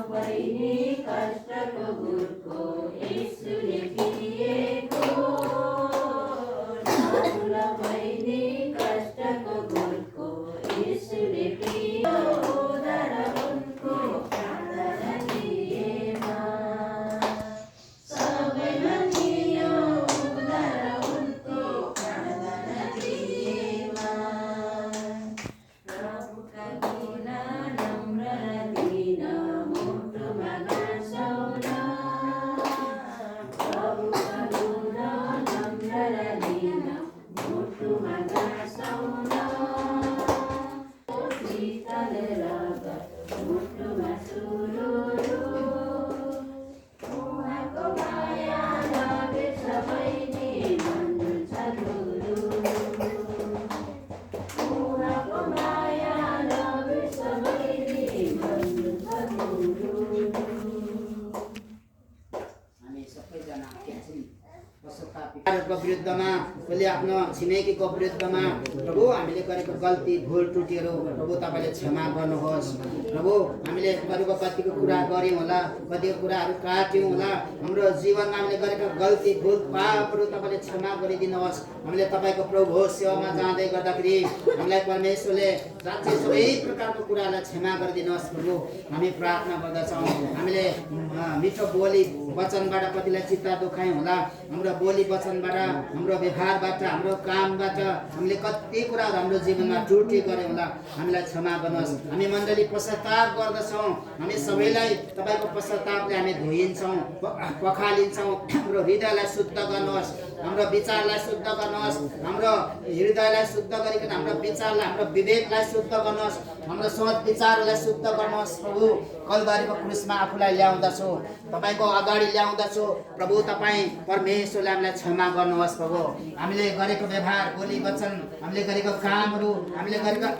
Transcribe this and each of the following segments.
बहिनी कष्टको गुरको यीशुले पिएको नहुल बहिनी कष्टको गुरको यीशुले पिएको उद्धार उनको प्रार्थना दिएमा सबैमा थियो उद्धार उनको प्रार्थना दिएमा प्रभुका गुण नम्र दिन मुटुमा गाँसौँ प्रभुका गुण नम्र दिन मुटुमा गाँसौँ शीतल रगत मुटुमा सुरुरु उहाँको माया नबिर्स बहिनी भन्नुहुन्छ गुरु उहाँको माया नबिर्स बहिनी भन्नुहुन्छ गुरु हामी सबैजना एकछिन पश्चातापको विरुद्धमा कसले आफ्नो छिमेकीको विरुद्धमा प्रभु हामीले गरेको गल्ती भुल त्रुटिहरू प्रभु तपाईँले क्षमा गर्नुहोस् प्रभु हामीले गरेको कतिको कुरा गऱ्यौँ होला कतिको कुराहरू काट्यौँ होला हाम्रो जीवनमा हामीले गरेको गल्ती भुल पापहरू तपाईँले क्षमा गरिदिनुहोस् हामीले तपाईँको प्रभु सेवामा जाँदै गर्दाखेरि हामीलाई परमेश्वरले साँच्चै सबै प्रकारको कुरालाई क्षमा गरिदिनुहोस् प्रभु हामी प्रार्थना गर्दछौँ हामीले मिठो बोली वचनबाट कतिलाई चित्त दुखायौँ होला हाम्रो बोली वचनबाट हाम्रो व्यवहारबाट हाम्रो कामबाट हामीले कति कुराहरू हाम्रो जीवनमा त्रुटि गऱ्यौँ होला हामीलाई क्षमा गर्नुहोस् हामी मण्डली पश्चाताप गर्दछौँ हामी सबैलाई तपाईँको पश्चातापले हामी धोइन्छौँ पखालिन्छौँ हाम्रो हृदयलाई शुद्ध गर्नुहोस् हाम्रो विचारलाई शुद्ध गर्नुहोस् हाम्रो हृदयलाई शुद्ध गरिकन हाम्रो विचारलाई हाम्रो विवेकलाई शुद्ध गर्नुहोस् हाम्रो सोच विचारलाई शुद्ध गर्नुहोस् प्रभु कलवारीको क्रुसमा आफूलाई ल्याउँदछु तपाईँको अगाडि ल्याउँदछु प्रभु तपाईँ परमेश्वरले हामीलाई क्षमा गर्नुहोस् प्रभु हामीले गरेको व्यवहार बोली वचन हामीले गरेको कामहरू हामीले गरेको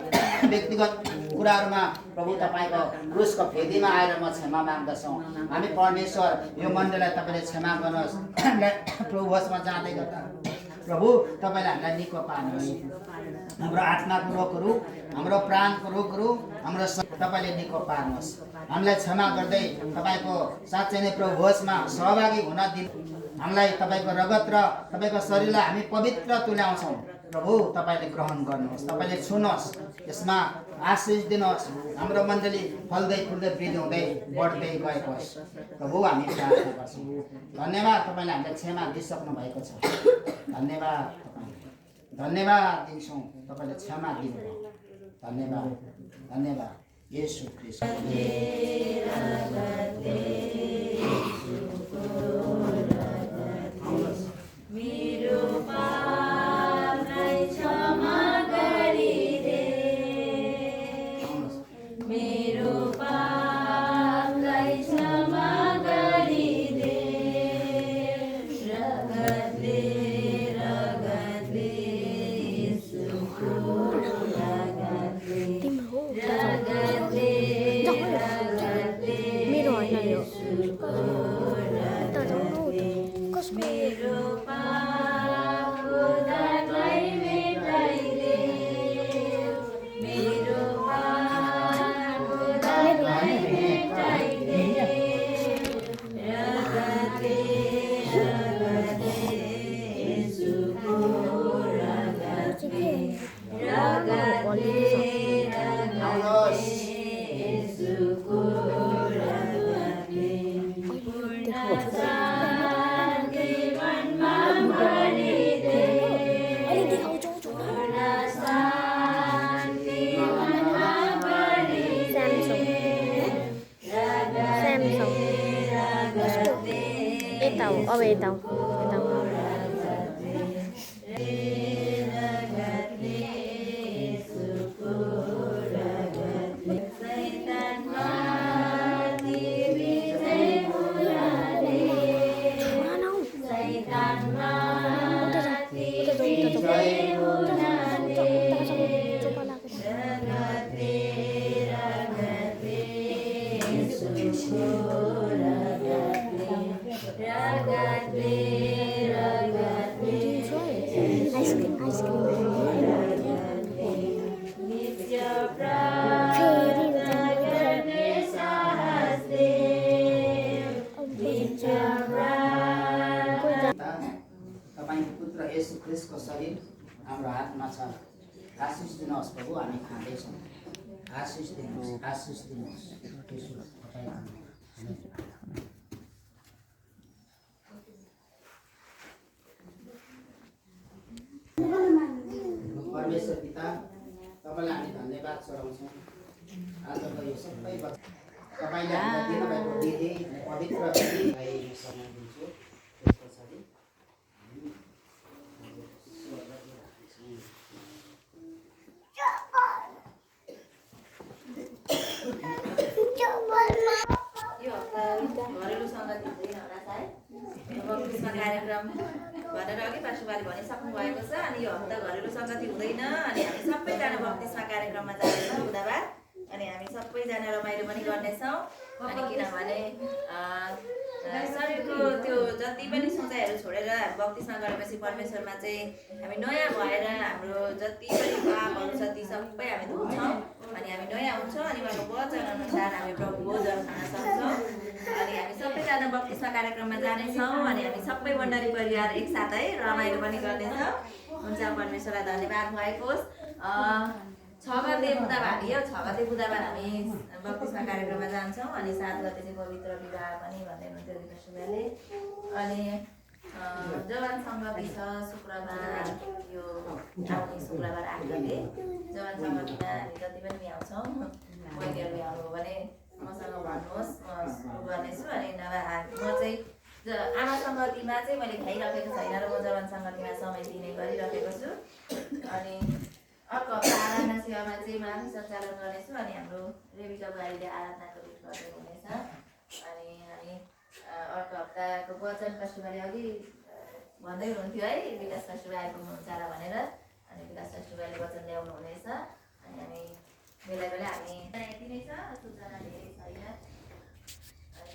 व्यक्तिगत कुराहरूमा प्रभु तपाईँको क्रुसको फेदीमा आएर म क्षमा माग्दछौँ हामी परमेश्वर यो मण्डलीलाई तपाईँले क्षमा गर्नुहोस् हामीलाई प्रभु होसमा जाँदै गर्दा प्रभु तपाईँले हामीलाई निको पार्नुहोस् हाम्रो आत्माको रोगहरू हाम्रो प्राणको रोगहरू हाम्रो तपाईँले निको पार्नुहोस् हामीलाई क्षमा गर्दै तपाईँको साँच्चै नै प्रभु होसमा सहभागी हुन दिन हामीलाई तपाईँको रगत र तपाईँको शरीरलाई हामी पवित्र तुल्याउँछौँ प्रभु तपाईँले ग्रहण गर्नुहोस् तपाईँले छुनुहोस् यसमा आशिष दिनुहोस् हाम्रो मण्डली फल्दै फुल्दै वृद्धि हुँदै बढ्दै गएको होस् प्रभु हामी प्रार्थना गर्छौँ धन्यवाद तपाईँले हामीलाई क्षमा दिइसक्नु भएको छ धन्यवाद धन्यवाद दिन्छौँ तपाईँले क्षमा दिनुभयो धन्यवाद धन्यवाद येशू ख्रीष्ट मेरो पापलाई क्षमा गरिदे मेरो पापलाई क्षमा गरिदे रगतले रगतले येशूको रगतले रगतले रगतले मेरो होइन यो मेरो पापको दागलाई मेटाइदे मेरो पापको दागलाई मेटाइदे रगतले रगतले येशूको रगतले रगतले रगतले येशूको रगतले पूर्ण शान्ति मनमा भरिदे पूर्ण शान्ति मनमा भरिदे रगतले यता हो अब यता हो नित्य प्रार्थना गर्ने साहस दे त्यसको शरीर हाम्रो हातमा छ। आशिष दिनुहोस् प्रभु, हामी खाँदैछौँ। आशिष दिनुहोस्, आशिष दिनुहोस्। यसो तपाईँ परमेश्वर पिता, तपाईँलाई हामी धन्यवाद चढाउँछौँ। आजको यो सबै तपाईँले हामीलाई दिनुभएको विधि पवित्र विधिलाई म समय दिन्छु। त्यस पछाडि यो हप्ता घरेलु सङ्गति हुँदैन होला सायद बक्तिस्मा कार्यक्रम भनेर अघि पास्टरले भनिसक्नु भएको छ। अनि यो हप्ता घरेलु सङ्गति हुँदैन। अनि हामी सबैजना बक्तिस्मा कार्यक्रममा जानेछौँ बुधबार। अनि हामी सबैजना रमाइलो पनि गर्नेछौँ। अनि किनभने शरीरको त्यो जति पनि सोचाइहरू छोडेर बक्तिस्मा गरेपछि परमेश्वरमा चाहिँ हामी नयाँ भएर हाम्रो जति पनि पापहरू छ ती सबै हामी धुन्छौँ। अनि हामी नयाँ हुन्छौँ। अनि उहाँको वचन अनुसार हामी प्रभु भोजन खान सक्छौँ। अनि हामी सबैजना बक्तिस्मा कार्यक्रममा जानेछौँ। अनि हामी सबै मण्डली परिवार एकसाथै रमाइलो पनि गर्नेछौँ। हुन्छ, परमेश्वरलाई धन्यवाद भएको होस्। 6 गते बुधबार यो 6 गते बुधबार हामी बक्तिस्मा कार्यक्रममा जान्छौँ। अनि 7 गते चाहिँ पवित्र विवाह पनि भन्दै हुनुहुन्थ्यो विकासले। अनि जवान सङ्गति छ शुक्रबार, यो आउने शुक्रबार 8 गते जवान सङ्गतिमा हामी जति पनि भ्याउँछौँ। बहिनीहरू भ्याउनु हो भने मसँग भन्नुहोस्, म गर्नेछु। अनि नभए म चाहिँ आमा सङ्गतिमा चाहिँ मैले भ्याइराखेको छैन र म जवान सङ्गतिमा समय दिने गरिराखेको छु। अनि अर्को हप्ता आराधना सेवामा चाहिँ म आफै सञ्चालन गर्नेछु। अनि हाम्रो रेबिका बुहारीले आराधनाको गीत गर्दै हुनेछ। अनि हामी अर्को हप्ताको वचन पास्टरले अघि भन्दै हुनुहुन्थ्यो है, विकास पास्टर आइपुग्नुहुन्छ होला भनेर। अनि विकास पास्टरले वचन ल्याउनु हुनेछ। अनि हामी बेला बेला हामी यति नै छ। सूचना धेरै